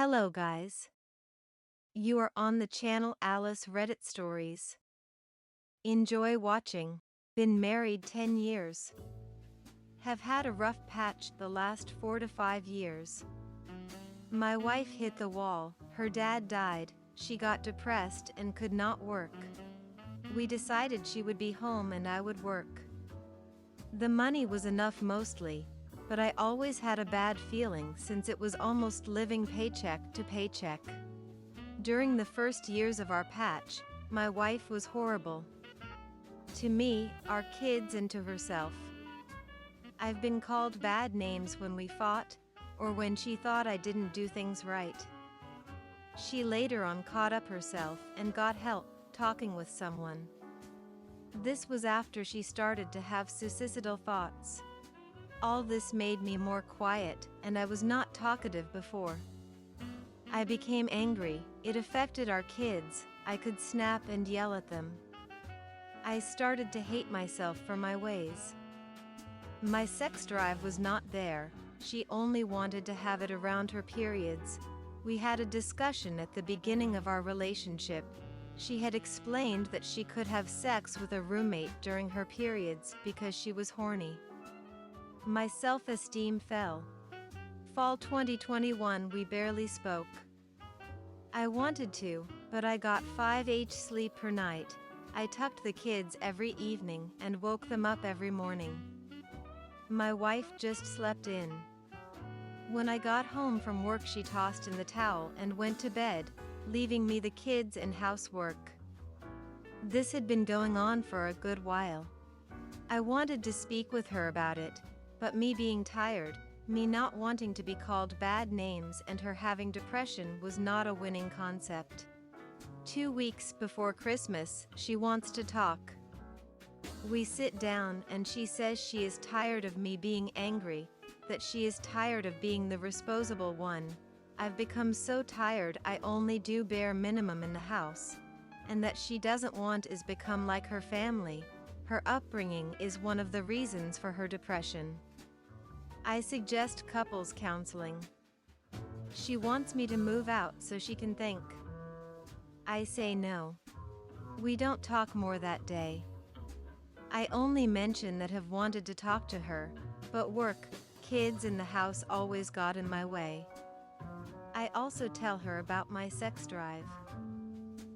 Hello guys. You are on the channel Alice Reddit Stories. Enjoy watching. Been married 10 years. Have had a rough patch the last 4 to 5 years. My wife hit the wall, her dad died, she got depressed and could not work. We decided she would be home and I would work. The money was enough mostly, but I always had a bad feeling since it was almost living paycheck to paycheck. During the first years of our patch, my wife was horrible. To me, our kids, and to herself. I've been called bad names when we fought, or when she thought I didn't do things right. She later on caught up herself and got help, talking with someone. This was after she started to have suicidal thoughts. All this made me more quiet, and I was not talkative before. I became angry, it affected our kids, I could snap and yell at them. I started to hate myself for my ways. My sex drive was not there, she only wanted to have it around her periods. We had a discussion at the beginning of our relationship. She had explained that she could have sex with a roommate during her periods because she was horny. My self-esteem fell. Fall 2021 we barely spoke. I wanted to, but I got 5 hours sleep per night. I tucked the kids every evening and woke them up every morning. My wife just slept in. When I got home from work she tossed in the towel and went to bed, leaving me the kids and housework. This had been going on for a good while. I wanted to speak with her about it, but me being tired, me not wanting to be called bad names and her having depression was not a winning concept. 2 weeks before Christmas, she wants to talk. We sit down and she says she is tired of me being angry, that she is tired of being the responsible one. I've become so tired I only do bare minimum in the house. And that she doesn't want is become like her family. Her upbringing is one of the reasons for her depression. I suggest couples counseling. She wants me to move out so she can think. I say no. We don't talk more that day. I only mention that have wanted to talk to her, but work, kids in the house always got in my way. I also tell her about my sex drive.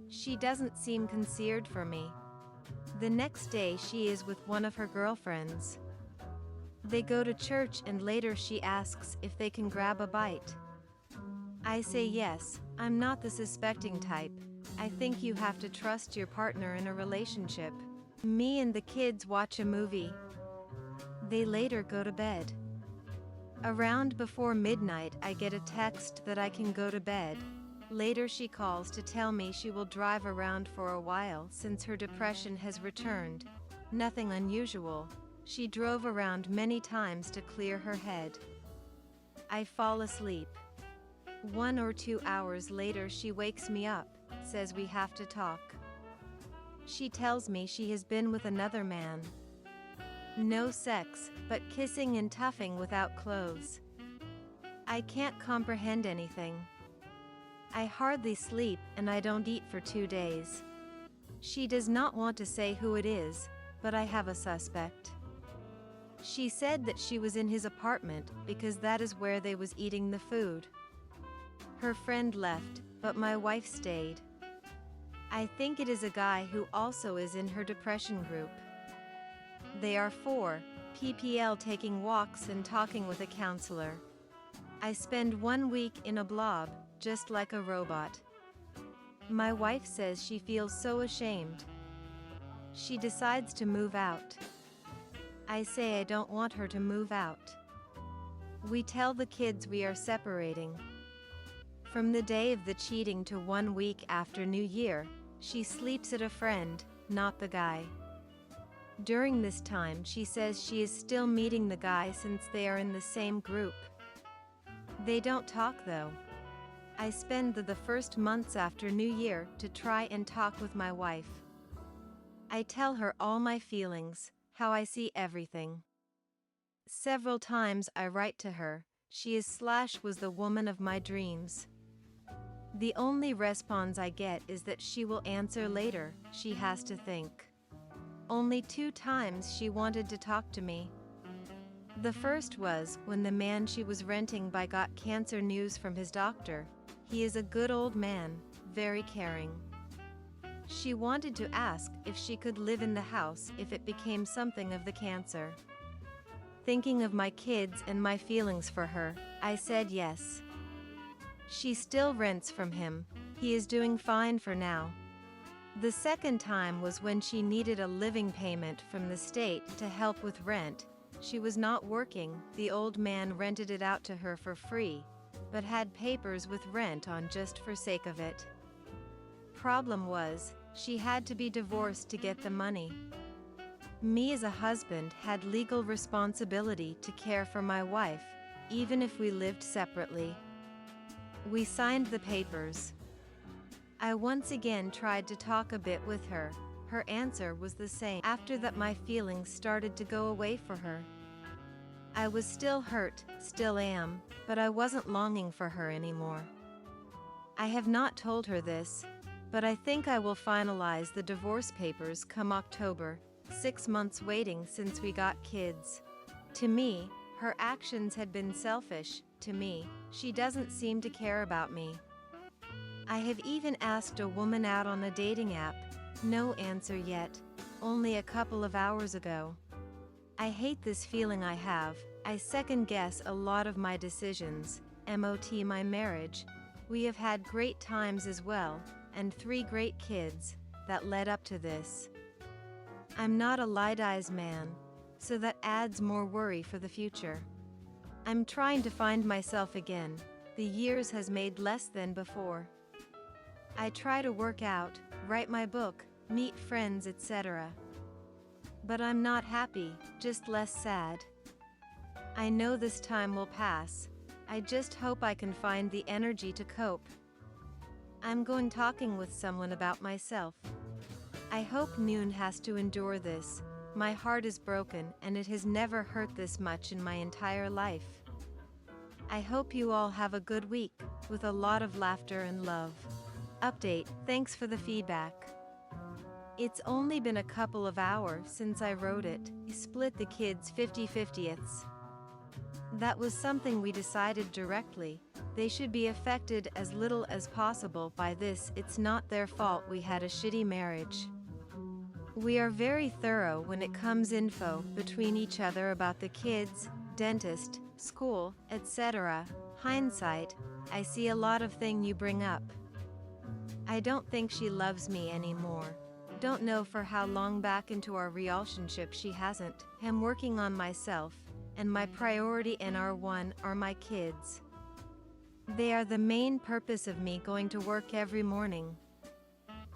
She doesn't seem concerned for me. The next day she is with one of her girlfriends. They go to church and later she asks if they can grab a bite. I say yes, I'm not the suspecting type. I think you have to trust your partner in a relationship. Me and the kids watch a movie. They later go to bed. Around before midnight I get a text that I can go to bed. Later she calls to tell me she will drive around for a while since her depression has returned. Nothing unusual. She drove around many times to clear her head. I fall asleep. 1 or 2 hours later she wakes me up, says we have to talk. She tells me she has been with another man. No sex, but kissing and toughing without clothes. I can't comprehend anything. I hardly sleep and I don't eat for 2 days. She does not want to say who it is, but I have a suspect. She said that she was in his apartment because that is where they was eating the food. Her friend left, but my wife stayed. I think it is a guy who also is in her depression group. They are 4 ppl taking walks and talking with a counselor. I spend 1 week in a blob, just like a robot. My wife says she feels so ashamed. She decides to move out. I say I don't want her to move out. We tell the kids we are separating. From the day of the cheating to 1 week after New Year, she sleeps at a friend, not the guy. During this time she says she is still meeting the guy since they are in the same group. They don't talk though. I spend the first months after New Year to try and talk with my wife. I tell her all my feelings, how I see everything. Several times I write to her, she is / was the woman of my dreams. The only response I get is that she will answer later, she has to think. Only 2 times she wanted to talk to me. The first was when the man she was renting by got cancer news from his doctor. He is a good old man, very caring. She wanted to ask if she could live in the house if it became something of the cancer. Thinking of my kids and my feelings for her, I said yes. She still rents from him. He is doing fine for now. The second time was when she needed a living payment from the state to help with rent. She was not working, the old man rented it out to her for free, but had papers with rent on just for sake of it. Problem was, she had to be divorced to get the money. Me as a husband had legal responsibility to care for my wife, even if we lived separately. We signed the papers. I once again tried to talk a bit with her. Her answer was the same. After that, my feelings started to go away for her. I was still hurt, still am, but I wasn't longing for her anymore. I have not told her this, but I think I will finalize the divorce papers come October, 6 months waiting since we got kids. To me, her actions had been selfish. To me, she doesn't seem to care about me. I have even asked a woman out on a dating app. No answer yet, only a couple of hours ago. I hate this feeling I have. I second guess a lot of my decisions. MOT my marriage. We have had great times as well, and 3 great kids that led up to this. I'm not a light-eyes man, so that adds more worry for the future. I'm trying to find myself again. The years has made less than before. I try to work out, write my book, meet friends, etc. But I'm not happy, just less sad. I know this time will pass. I just hope I can find the energy to cope. I'm going talking with someone about myself. I hope Noon has to endure this. My heart is broken and it has never hurt this much in my entire life. I hope you all have a good week, with a lot of laughter and love. Update, thanks for the feedback. It's only been a couple of hours since I wrote it. Split the kids 50/50ths. That was something we decided directly. They should be affected as little as possible by this. It's not their fault we had a shitty marriage. We are very thorough when it comes info between each other about the kids, dentist, school, etc. Hindsight, I see a lot of thing you bring up. I don't think she loves me anymore. Don't know for how long back into our relationship she hasn't. I'm working on myself, and my priority and R1 are my kids. They are the main purpose of me going to work every morning.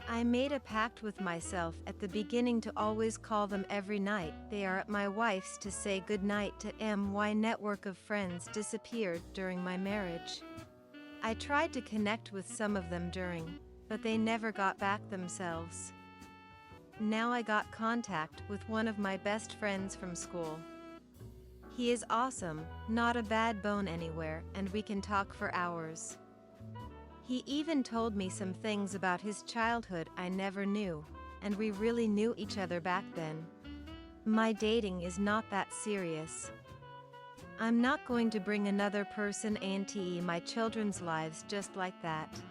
I made a pact with myself at the beginning to always call them every night. They are at my wife's to say goodnight to my network of friends disappeared during my marriage. I tried to connect with some of them during, but they never got back themselves. Now I got contact with one of my best friends from school. He is awesome, not a bad bone anywhere, and we can talk for hours. He even told me some things about his childhood I never knew, and we really knew each other back then. My dating is not that serious. I'm not going to bring another person into my children's lives just like that.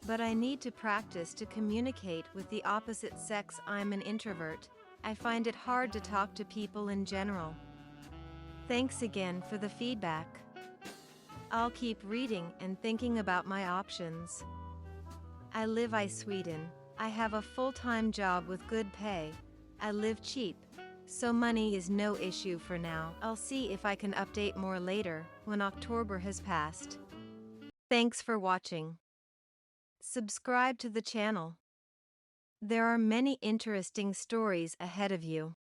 But I need to practice to communicate with the opposite sex. I'm an introvert. I find it hard to talk to people in general. Thanks again for the feedback. I'll keep reading and thinking about my options. I live in Sweden. I have a full-time job with good pay. I live cheap, so money is no issue for now. I'll see if I can update more later, when October has passed. Thanks for watching. Subscribe to the channel. There are many interesting stories ahead of you.